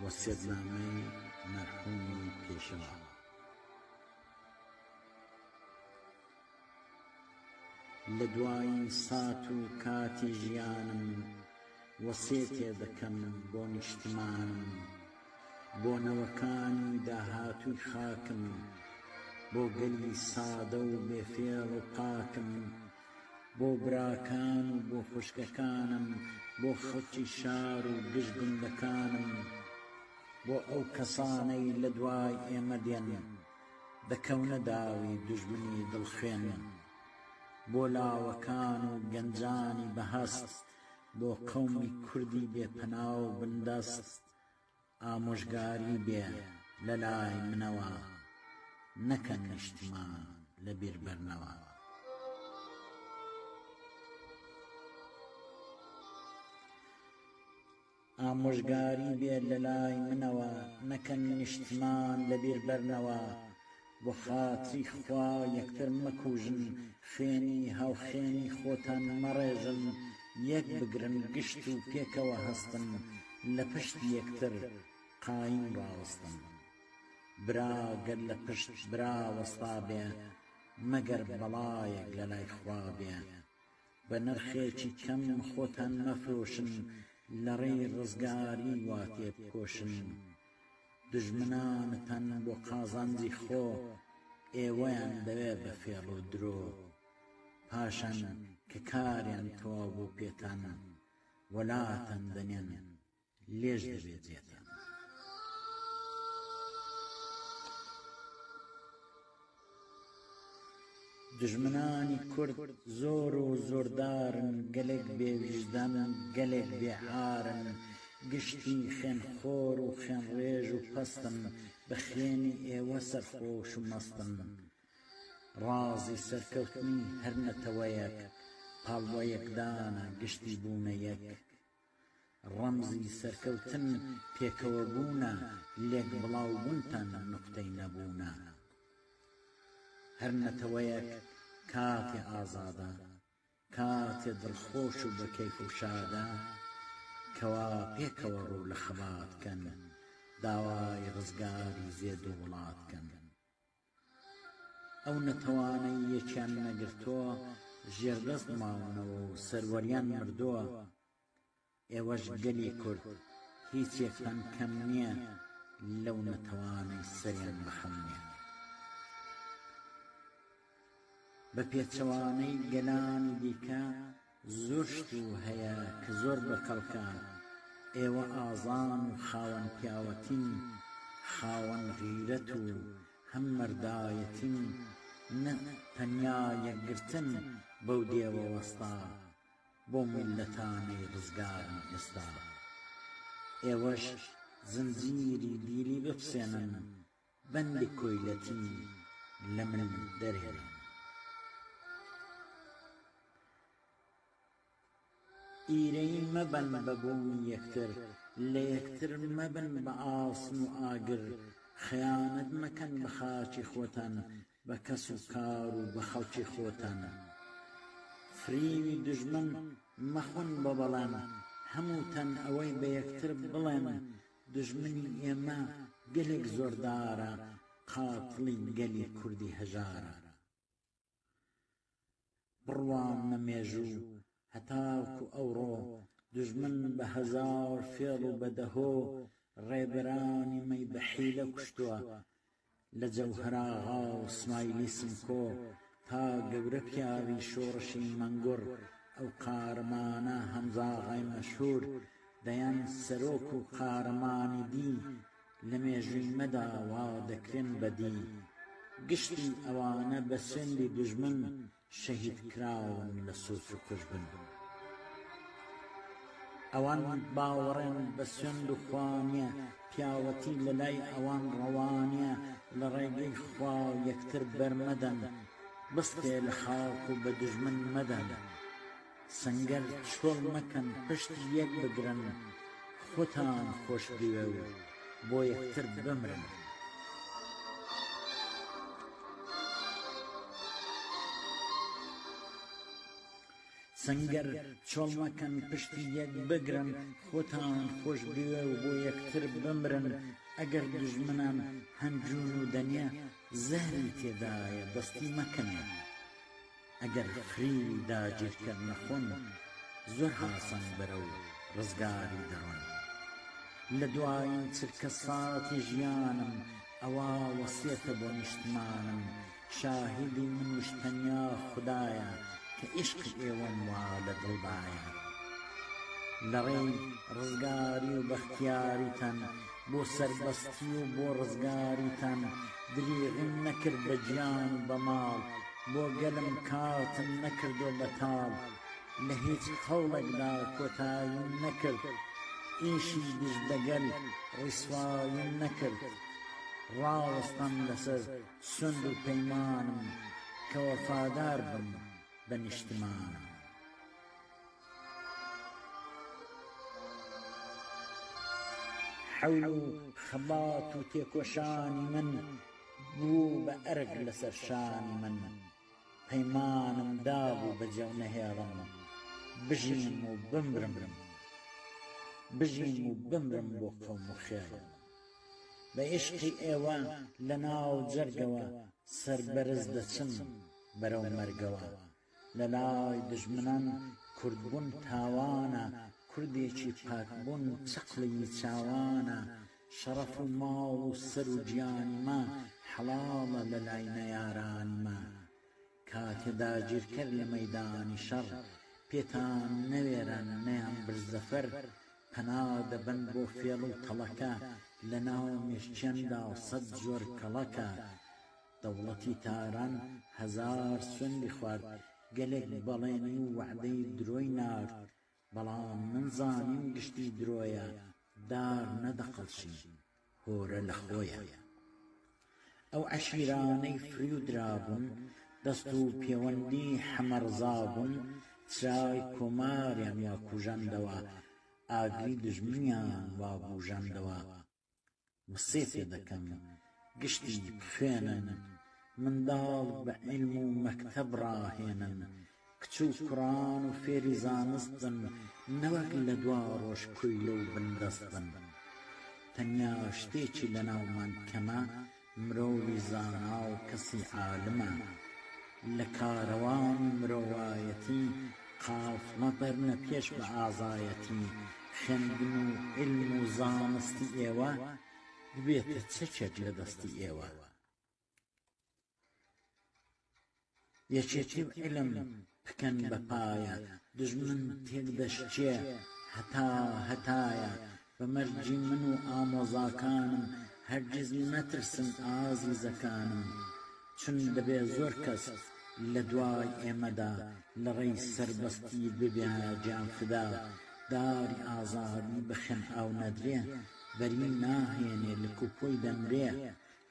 وەسیەتنامەی مەرحوومی پێشەوا. لە دوای سات و کاتی ژیانم وەسیەتێ دەکەم بۆ نیشتمانم، بۆ نەوەکانی داهاتووی خاکم، بۆ گەلی سادە و بێفێڵ و پاکم، بۆ براکان و بۆ خوشکەکانم، بۆ خەڵکی شار و گشت گوندەکانم، بۆ ئەو کەسانەی لە دوای ئێمە دێن دەکەونە داوی دوژمنی دڵخوێن، بۆ لاوەکان و گەنجانی بەهەست، بۆ قەومی کوردی بێپەنا و بندەست، ئامۆژگاری بێ لە لای منەوە نەکەن نیشتمان لە بیربەرنەوە. ئامۆژگاری بێ لە لای منەوە نەکەن نیشتمان لە بیربەرنەوە، بۆ خاتری خوا یەکتر مەکوژن، خوێنی هاوخێنی خۆتان مەڕێژن، یەک بگرن گشت و پێکەوە هەستن، لە پشتی یەکتر قایم ڕاوەستن. برا گەر لە پشت برا وەستا بێ، مەگەر بەڵایەک لە لای خوا بێ، بە نرخێکی کەم خۆتان مەفرۆشن، لە ڕێی ڕزگاری وا تێ بکۆشن. دژمنانتان بۆ قازانجی خۆ، ئێوەیان دەوێ بە فێڵ و درۆ، پاشان کە کاریان تەواو بوو پێتان، وەلاتان دەنێن لێژ دەبێت جێتان. دژمنانی کورد زۆر و زۆردارن، گەلێک بێویژدان گەلێک بێعارن، گشتی خوێنخۆر و خوێنڕێژ و پەستن، بە خوێنی ئێوە سەرخۆش و مەستن. ڕازی سەرکەوتنی هەر نەتەوەیەک، پاڵوە یەکدانە گشتی بوونە یەک، ڕەمزی سەرکەوتن پێکەوە بوونە، لێک بڵاو بوونتان نوقتەی نەبوونە. هەر نەتەوەیەک کاتێ ئازادە، کاتێ دڵخۆش و بە کەیف و شادە، کەوا پێکەوە ڕوو لە خەباتکەن، داوای ڕزگاری زێد و وڵاتکەن. ئەو نەتەوانەی یەکیان نەگرتووە، ژێردەست ماونەوە و سەروەریان مردووە. ئێوەش گەلی کورد هیچ یەکتان کەم نییە، لەو نەتەوانەی سەریان بەخەم نییە. بە پێچەوانەی گەلانی دیکە زۆر شتو هەیە کە زۆر بەکەڵکە، ئێوە ئازان و خاوەن پیاوەتین، خاوەن غیرەت و هەم مەردایەتین، نە تەنیا یەکگرتن بەو دێوە وەستا، بۆ میللەتانەی ڕزگارن ئێستا. ئێوەش زنجیری بیری بپسێنن، بەندی کۆیلەتی لە من دەرهێنن. ئیرەی مەبەن بە بوونی یەکتر، لە یەکتر مەبن بە ئاسن و ئاگر، خەیانەت مەکەن بە خاچی خۆتان، بە کەس و کار و بە خەڵکی خۆتان. فریوی دژمن مەخۆن بە بەڵێن، هەمووتان ئەوەی بە یەکتر بڵێن، دژمنی ئێمە گەلێک زۆردارە، قاتڵی گەلی کوردی هەژارە. بڕوان نەمێژوو هەتاوکو ئەوڕۆ، دژمن بە هەزار فێڵ و بەدەهۆ، ڕێبەرانی مەی بە حیلە کوشتووە، لە جەوهەراغا و سمایلی سمکۆ، تا گەورە پیاوی شۆڕشی مەنگوڕ. ئەو قارەمانە هەمزاغای مەشهور، دەیان سەرۆک و قارەمانی دی، لە مێژووی مەدا وا دەکرێن بەدی. گشتی ئەوانە بە سوێندی دژمن، شەهید کراون لە سووس و کوژبن. ئەوان باوەڕێن بە سوێند و خوانیە، پیاوەتی لە لای ئەوان ڕەوانیە، لە ڕێگەی خوا یەکتر بەرمەدەن، بستێ لە خاک و بە دژمن مەدەن. سەنگەر چۆڵ مەکەن پشتی یەک بگرن، خۆتان خۆش بوێ و بۆ یەکتر بمرن. سنگەر چۆڵ مەکەن پشتی یەک بگرن خۆتان خۆش بوێ و بۆ یەکتر بمرن ئەگەر دژمنان هەنجون و دەنیا زەهری تێدایە دەستی مەکەنێ ئەگەر فری داگیرکرد نەخۆن زۆر حاسن بەرە و ڕزگاری دەڕۆن لە دوایین چرکە ساڵی ژیانم ئەوە وەسیەتە بۆ نیشتمانم شاهیدی منیش تەنیا خودایە کە عیشق ئێوەم وا لە دڵدایە لە ڕێی ڕزگاری و بەختیاریتان بۆ سەربەستی و بۆ ڕزگاریتان دریغم نەکرد بە گیان و بە ماڵ بۆ گەلم کاتم نەکردۆ بەتاڵ لە هیچ قەوڵێکدا کۆتاییم نەکرد ئیشی دژ دەگەل ڕیسوایم نەکرد ڕاوەستەم لەسەر سند و پەیمانم کە وەفادار بم بە نیشتمانم حەول و خەبات و تێکۆشانی من بوو بە ئەرگ لەسەر شانی من پەیمانم دابوو بە جێو نەهێڵم بژیم و بمرم بۆ قەوم و خێڵم بە عیشقی ئێوە لە ناو جەرگەوە سەربەرز دەچم بەرەو مەرگەوە لە لای دژمنان کوردبوون تاوانە کوردێکی پاکبوون چقڵی چاوانە شەڕەف و ماڵ و سەر و گیانمە حەڵاڵە لە لای نەیارانمە کاتێدا گیرکرد لە مەیدانی شەڕ پێتان نەوێرن نەیان برزەفەر پەنا دەبەن بۆ فێڵ و تەڵەکە لە ناو مێشچەندا سەد زۆر کەڵەکە دەوڵەتی تاران هەزار سوێندی خوارد گەلێک بەڵێنی و وعدەی درۆی نارد بەڵام من زانیم گشتی درۆیە دار نەدەقەڵشی هۆرە لە خۆیە ئەو عەشیرانەی فری و درابوون دەست و پەیوەندی حەمەڕزابوون چرای کۆماریان وا کوژاندەوە ئاگری دژمنیان وا بوژاندەوە وسێ پێ دەکەم گشتی بخوێنن منداڵ بە عیلم و مەکتەب ڕاهێنن کچ و کوڕان و فێری زانستن نەوەک لە دوا ڕۆژ کویلە و بندەستن تەنیا شتێکی لە ناومان کەمە مرۆڤی زانا و کەسی عالمە لە کاروان مرۆڤایەتی قافڵە بەرنە پێش بە ئازایەتی خوێندن و عیلم و زانستی ئێوە ببێتە چەکێک لە دەستی ئێوە یەکێتی عیلم بکەن بە پایە دژمن تێک دەشتێ هەتایە بە مەرجی من و ئامۆزاکانم هەرگیز نەترسن ئازیزەکانم چون دەبێ زۆر کەس لە دوای ئێمەدا لە ڕێی سەربەستی ببێ جانفدا داری ئازادی بخێن ئاو نەدرێ بەری ناهێنێ لە کوپۆی دەمرێ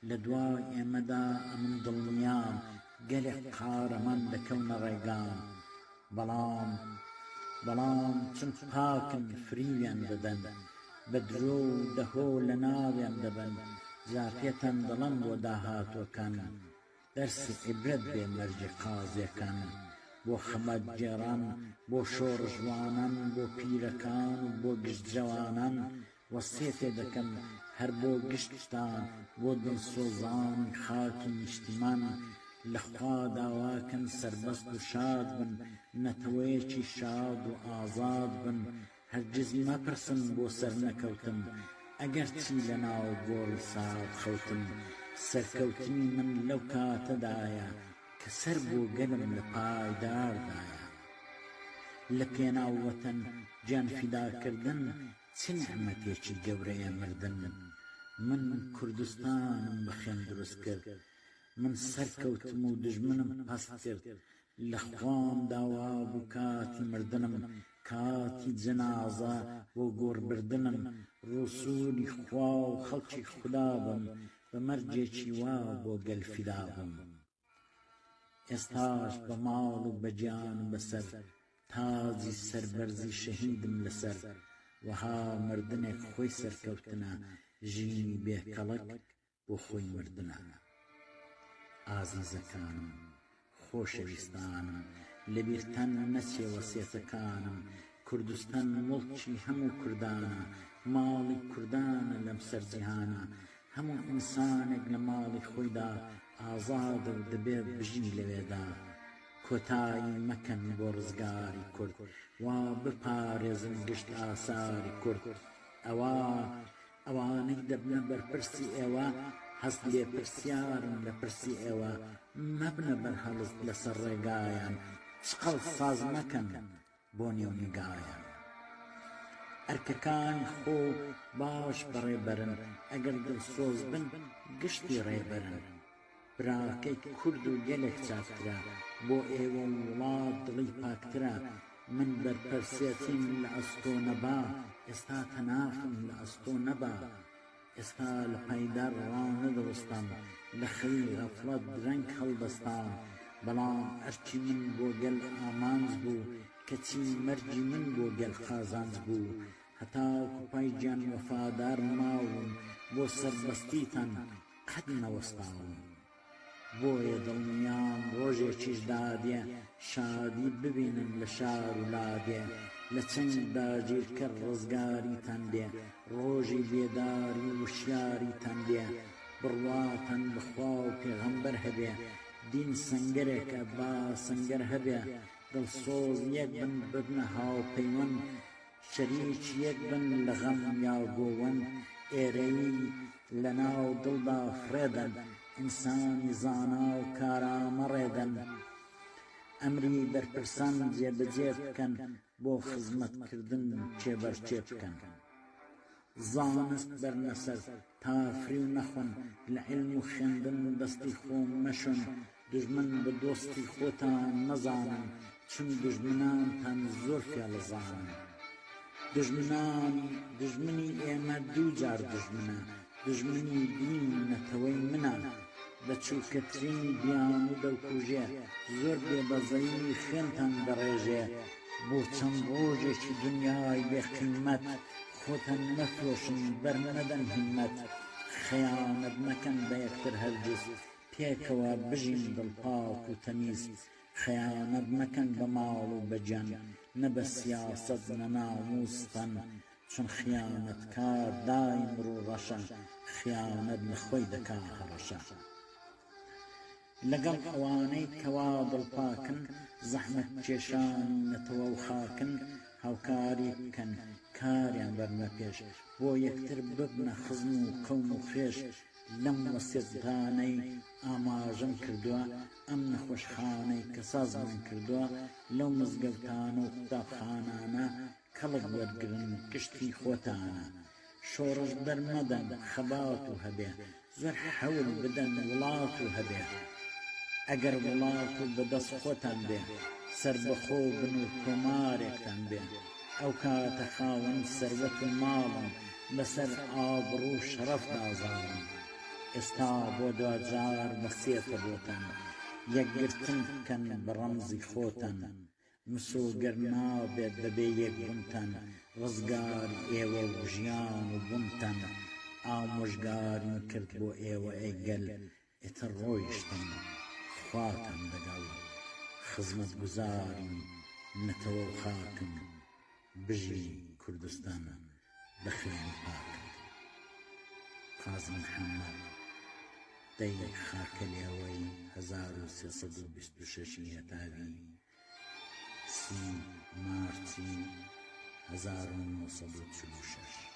لە دوای ئێمەدا ئەمن دڵنیام گەلێک قارەمان دەکەونە ڕێگام بەڵام چون پاکن فریویان دەدەن بە درۆ و دەهۆ لە ناویان دەبەن جا پێتان دەڵێم بۆ داهاتوەکان دەرسی عیبرەت بێ مەرجی قازیەکان بۆ خەمەت جێران بۆ شۆڕژوانان بۆ پیرەکان و بۆ گشت جوانان وەسێ پێ دەکەم هەر بۆ گشتتان بۆ دڵسۆزان خاکی نیشتمان لەخوا داواکەن سەربەست و شاد بن نەتەوەیەکی شاد و ئازاد بن هەرگیز مەپرسن بۆ سەر نەکەوتن ئەگەر چی لە ناو گۆڕی ساڵ خەوتن سەرکەوتنی من لەو کاتەدایە کە سەر بۆ گەلم لە پایداردایە لە پێناوەتەن گیان فیداکردن چ نعمەتێکی گەورەیە مردن من کوردستانم بەخێن دروست کرد من سەرکەوتم و دژمنم پەست کرد لە خوام داوا بوو کاتی مردنم کاتی جەنازە بۆ گۆڕبردنم ڕوسولی خوا و خەڵکی خودا بم بە مەرجێکی وا بۆ گەل فیدا بم ئێستاش بە ماڵ و بە گیان بەسەر تاجی سەربەرزی شەهیدم لەسەر وەها مردنێک خۆی سەرکەوتنە ژینی بێکەڵک بۆ خۆی مردنە ئازیزەکانم خۆشەویستانم لەبیرتان نەچێوە سێتەکانم کوردستان مڵکی هەموو کوردانە ماڵی کوردانە لەم سەرجیهانە هەموو ئینسانێک لە ماڵی خۆیدا ئازادە و دەبێت بژی لەوێدا کۆتایی مەکەن بۆ ڕزگاری کورد وا بپارێزن گشت ئاساری کورد ئەوانەی دەبنە بەرپرسی ئێوە هەست لێ پرسیارن لە پرسی ئێوە مەبنە بەرهەڵست لەسەر ڕێگایان چقەڵ ساز مەکەن بۆ نێونیگایان ئەرکەکانی خۆ باش بەڕێبەرن ئەگەر دڵسۆز بن گشتی ڕێبەرن براکەی کورد و گەلێک چاکترە بۆ ئێوە وڵات دڵی پاکترە من بەرپەرسێتیم لە ئەستۆ نەبا ئێستا تەنافم لە ئەستۆ نەبا ئێستا لە پایدار ڕانەدەوەستام لە خەی غەفڵەت درەنگ هەڵدەستام بەڵام ئەرکی من بۆ گەل ئامانج بوو کەچی مەرجی من بۆ گەل خازانج بوو هەتاکو پای گیان وەفادار ماوم بۆ سەربەستیتان قەت نەوەستاوم بۆیە دڵنیام ڕۆژێکیش دادێ شادی ببینن لە شار و لادێ لە چەنددا گیرکە ڕزگاریتان دێ ڕۆژی بێداری وشیاریتان دێ بڕواتان بخوا و پێغەمبەر هەبێ دین سەنگەرێکە با سەنگەر هەبێ دڵسۆز یەک بن ببنە هاوپەیوەند شەریک یەک بن لە غەم یا گۆوەند ئێرەی لە ناو دڵدا فرێدەن ئینسانی زانا و کارامە ڕێدەن ئەمری بەرپرسان جێبەجێ بکەن بۆ خزمەتکردن چێبەرچێ بکەن زانست بەرنەسەر تافری و نەخۆن لە عیلم و خوێندن دەستی خۆم مەشن دژمن بە دۆستی خۆتان نەزانن چون دژمنانتان زۆر فێڵەزانن دژمنی ئێمە دوو جار دژمنە دژمنی دین نەتەوەی منە بە چووکەترین بیان و دەوکوژێ زۆر بێبەزەیی خوێنتان دەڕێژێ بۆ چەند ڕۆژێکی دنیای بێقیمەت خۆتان نەفرۆشن بەرنەدەن هیمەت خەیانەت مەکەن بە یەکتر هەرگیز پێکەوە بژین دڵپاک و تەمیز خەیانەت مەکەن بە ماڵ و بەجان نە بە سیاسەت نە ناموستان چون خیانەتکار دایم ڕوو ڕەشە خیانەت لە خۆی دەکا هەڕەشە لەگەڵ ئەوانەی کەوا دڵپاکن زەحمەت کێشان نەتەوە و خاکن هاوکاری بکەن کاریان بەرنە پێش بۆ یەکتر ببنە خزم و قەوم و خێش لەم وەسیەتانەی ئاماژەم کردووە ئەم نەخۆشخانەی کە سازمان کردووە لەو مزگەوتانە و قوتابخانانە کەڵک وەرگرن گشتی خۆتانە شۆڕش دەرمەدەن خەبات و هەبێ زۆر حەول بدەن وڵات و هەبێ ئەگەر وڵات و بەدەست خۆتان بێ سەر بەخۆ بن و کۆمارێکتان بێ ئەو کاتە خاوەن سەروەت و ماڵن بەسەر ئابڕوو و شەرەف دازاڵن ئێستا بۆ دوجار وەسیەتە بۆتان یەکگرتن بکەن بە ڕەمزی خۆتان مسۆگەر نابێت بەبێ یەکبوونتان ڕزگاری ئێوە و ژیان و بوونتان ئامۆژگاریم کرد بۆ ئێوە ئەیگەل ئێتر ڕۆیشتن خواتان لەگەڵ خزمەت گوزاریم نەتەوە و خاکم بژی کوردستان بەخێن پاکم قازم محەممەد دەی خاکە لێوەی 1326 هەتاوی 30 مارچی 1946